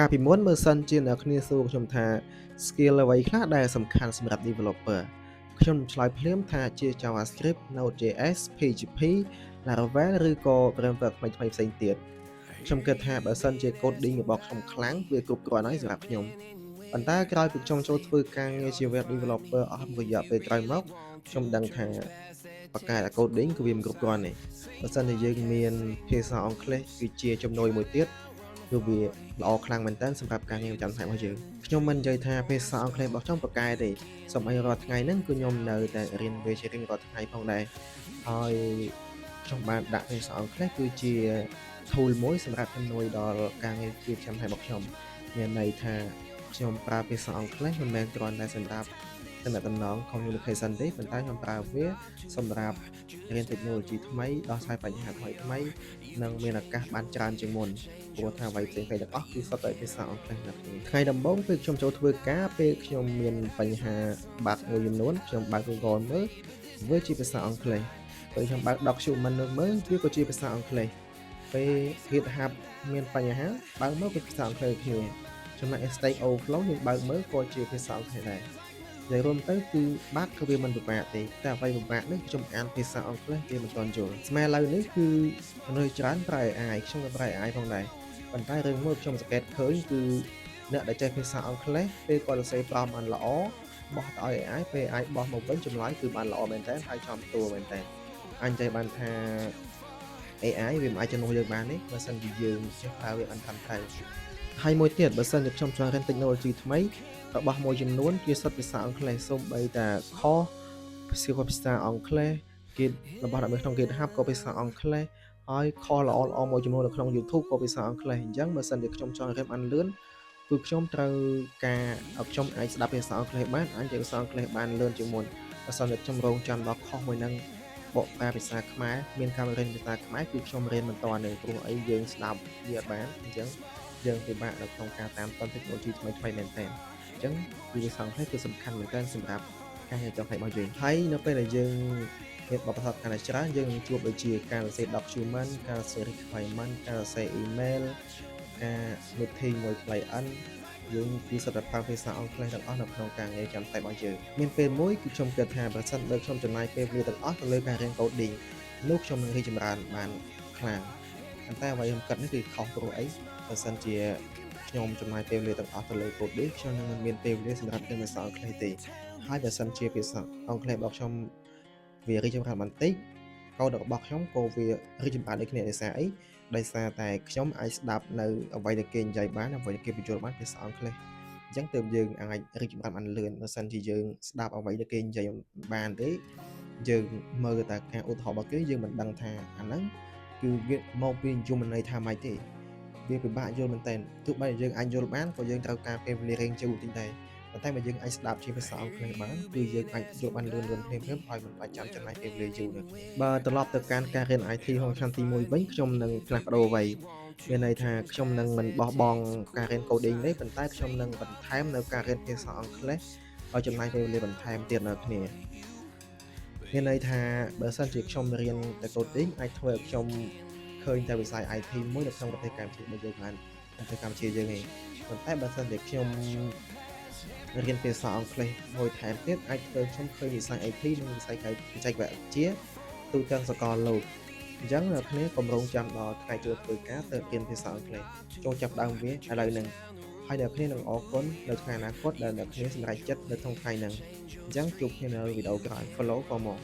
ការពីមុនមើលសិនជាអ្នកគ្នាសួរខ្ញុំថា skill អ្វីខ្លះដែលសំខាន់សម្រាប់ developer ខ្ញុំឆ្លើយភ្លាមថាជា JavaScript Node.js PHP Laravel ឬក៏ framework ថ្មីៗផ្សេងទៀតខ្ញុំគិតថាបើសិនជា coding របស់ខ្ញុំខ្លាំងវាគ្រប់គ្រាន់ហើយសម្រាប់ខ្ញុំប៉ុន្តែក្រោយពីខ្ញុំចូលធ្វើការងារជា web developer អស់រយៈពេលក្រោយមកខ្ញុំដឹងថាបកកែ coding គឺវាមិនគ្រប់គ្រាន់ទេបើសិនជាយើងមានភាសាអង់គ្លេសគឺជាជំនួយមួយទៀតគឺវាល្អខ្លាំងមែនទែនសម្រាប់ការងារប្រចាំថ្ងៃរបស់យើងខ្ញុំមិននិយាយថាភាសាអង់គ្លេសរបស់ខ្ញុំប្រកែទេសូម្បីរាល់ថ្ងៃហ្នឹងគឺខ្ញុំនៅតែរៀនវាជារៀងរាល់ថ្ងៃផងដែរហើយខ្ញុំបានដាក់ភាសាអង់គ្លេសគឺជា tool មួយសម្រាប់ជំនួយដល់ការងារជាប្រចាំថ្ងៃរបស់ខ្ញុំមានន័យថាខ្ញុំប្រើភាសាអង់គ្លេសមិនមែនគ្រាន់តែសម្រាប់ទំនាក់ទំនង communication ទេប៉ុន្តែខ្ញុំប្រើវាសម្រាប់រៀន technology ថ្មីដោះស្រាយបញ្ហាថ្មីៗនិងមានឱកាសបានច្រើនជាងមុនព្រោះថាអ្វីផ្សេងៗទាំងអស់គឺសុទ្ធតែភាសាអង់គ្លេសណាស់ថ្ងៃដំបូងពេលខ្ញុំចូលធ្វើការពេលខ្ញុំមានបញ្ហា bug មួយចំនួនខ្ញុំបើក Google មើលវាជាភាសាអង់គ្លេសពេលខ្ញុំបើក document មើលវាក៏ជាភាសាអង់គ្លេសពេល GitHub មានបញ្ហាបើកមកគឺភាសាអង់គ្លេសគ្នាចំណែក Stack Overflow យើងបើកមើលក៏ជាភាសាអង់គ្លេសដែរនិយាយរួមទៅគឺបាត់ក៏វាមិនពិបាកទេតែអ្វីពិបាកនេះខ្ញុំអានភាសាអង់គ្លេសវាមិនទាន់យល់ស្មែឥឡូវនេះគឺមនុស្សច្រើនប្រើ AI ខ្ញុំក៏ប្រើ AI ផងដែរប៉ុន្តែរឿងមួយខ្ញុំសង្កេតឃើញគឺអ្នកដែលចេះភាសាអង់គ្លេសពេលគាត់សរសេរប្រមបានល្អបោះទៅឲ្យ AI ពេល AI បោះមកវិញចម្លើយគឺបានល្អមែនតើហើយចំទួលមែនតើអញចេះបានថា AI វាមិនអាចជំនួសយើងបានទេបើសិនជាយើងចេះប្រើវាបានត្រឹមត្រូវហើយមួយទៀតបើសិនជាខ្ញុំចង់រៀន technology ថ្មីរបស់មួយចំនួនជាសិតភាសាអង់គ្លេសសូម្បីតែ course ភាសាអង់គ្លេសគេរបស់អ្នកក្នុង GitHub ក៏ភាសាអង់គ្លេសហើយ course ល្អៗមួយចំនួននៅក្នុង YouTube ក៏ភាសាអង់គ្លេសអញ្ចឹងបើសិនជាខ្ញុំចង់រៀនបានលឿនគឺខ្ញុំត្រូវការឲ្យខ្ញុំអាចស្ដាប់ភាសាអង់គ្លេសបានអាចនិយាយភាសាអង់គ្លេសបានលឿនជាងមុនបើសិនជាខ្ញុំរងចាំដល់ course មួយហ្នឹងបកប្រែភាសាខ្មែរមានការរៀនភាសាខ្មែរគឺខ្ញុំរៀនមិនទាន់ទេព្រោះអីយើងស្ដាប់វាអត់បានអញ្ចឹងយើងពិបាកនៅក្នុងការតាមទាន់ technology ថ្មីៗមែនតើអញ្ចឹងភាសាអង់គ្លេសគឺសំខាន់មែនទែនសម្រាប់ការងារចំណាយរបស់យើងហើយនៅពេលដែលយើងមានបទពិសោធន៍កាន់តែច្រើនយើងនឹងជួបដូចជាការសរសេរ document ការសរសេរ requirement ការសរសេរ email ការ meeting មួយ client យើងគឺសុទ្ធតែប្រើភាសាអង់គ្លេសទាំងអស់នៅក្នុងការងារចាំតែរបស់យើងមានពេលមួយគឺខ្ញុំគិតថាបើសិនបើខ្ញុំចំណាយពេលវេលាទាំងអស់ទៅលើការរៀន coding នោះខ្ញុំនឹងរីកចម្រើនបានខ្លាំងប៉ុន្តែអ្វីខ្ញុំគិតនេះគឺខុសព្រោះអីបើសិនជាខ្ញុំចំណាយពេលវេលាទាំងអស់ទៅលើ coding ខ្ញុំនឹងមិនមានពេលវេលាសម្រាប់រៀនភាសាអង់គ្លេសទេហើយបើសិនជាភាសាអង់គ្លេសរបស់ខ្ញុំវារីកចម្រើនបន្តិចកូដរបស់ខ្ញុំក៏វារីកចម្រើនដូចគ្នាដោយសារអីដោយសារតែខ្ញុំអាចស្ដាប់នៅអ្វីដែលគេនិយាយបានអ្វីដែលគេបញ្យល់បានភាសាអង់គ្លេសអញ្ចឹងទើបយើងអាចរីកចម្រើនបានលឿនបើសិនជាយើងស្ដាប់អ្វីដែលគេនិយាយបានទេយើងមើលតែការឧទាហរណ៍របស់គេយើងមិនដឹងថាអាហ្នឹងគឺវាមកពីយមន័យថាម៉េចទេវាពិបាកយល់មែនតើទោះបីយើងអាចយល់បានក៏យើងត្រូវការពេលវេលារៀងជូរបន្តិចដែរប៉ុន្តែបើយើងអាចស្ដាប់ជាភាសាអង់គ្លេសបានគឺយើងអាចយល់បានលឿនៗភ្លាមៗហើយមិនបាច់ចាំចំណាយពេលវេលាយូរនោះបើត្រឡប់ទៅកាន់ការរៀន IT ក្នុងឆ្នាំទី1វិញខ្ញុំនឹងផ្លាស់ប្ដូរអ្វីមានន័យថាខ្ញុំនឹងមិនបោះបង់ការរៀន coding ទេប៉ុន្តែខ្ញុំនឹងបន្ថែមនៅការរៀនភាសាអង់គ្លេសឲ្យចំណាយពេលវេលាបន្ថែមទៀតនៅគ្នាមានន័យថាបើសិនជាខ្ញុំរៀនតែ coding អាចធ្វើឲ្យខ្ញុំឃើញតែវិស័យ IT មួយនៅក្នុងប្រទេសកម្ពុជារបស់យើងបានប្រទេសកម្ពុជាយើងឯងប៉ុន្តែបើសិនជាខ្ញុំរៀនភាសាអង់គ្លេសមួយថែមទៀតអាចធ្វើខ្ញុំឃើញវិស័យ IT និងវិស័យបច្ចេកវិទ្យាទូទាំងសកលលោកអញ្ចឹងអ្នកគ្នាកុំរងចាំដល់ថ្ងៃចូលធ្វើការទៅរៀនភាសាអង់គ្លេសចូលចាប់ដើមវាឥឡូវហ្នឹងហើយអ្នកគ្នានឹងអរគុណនៅថ្ងៃអនាគតដែលអ្នកគ្នាសម្រេចចិត្តនៅក្នុងថ្ងៃហ្នឹងអញ្ចឹងជួបគ្នានៅវីដេអូក្រោយ Follow for more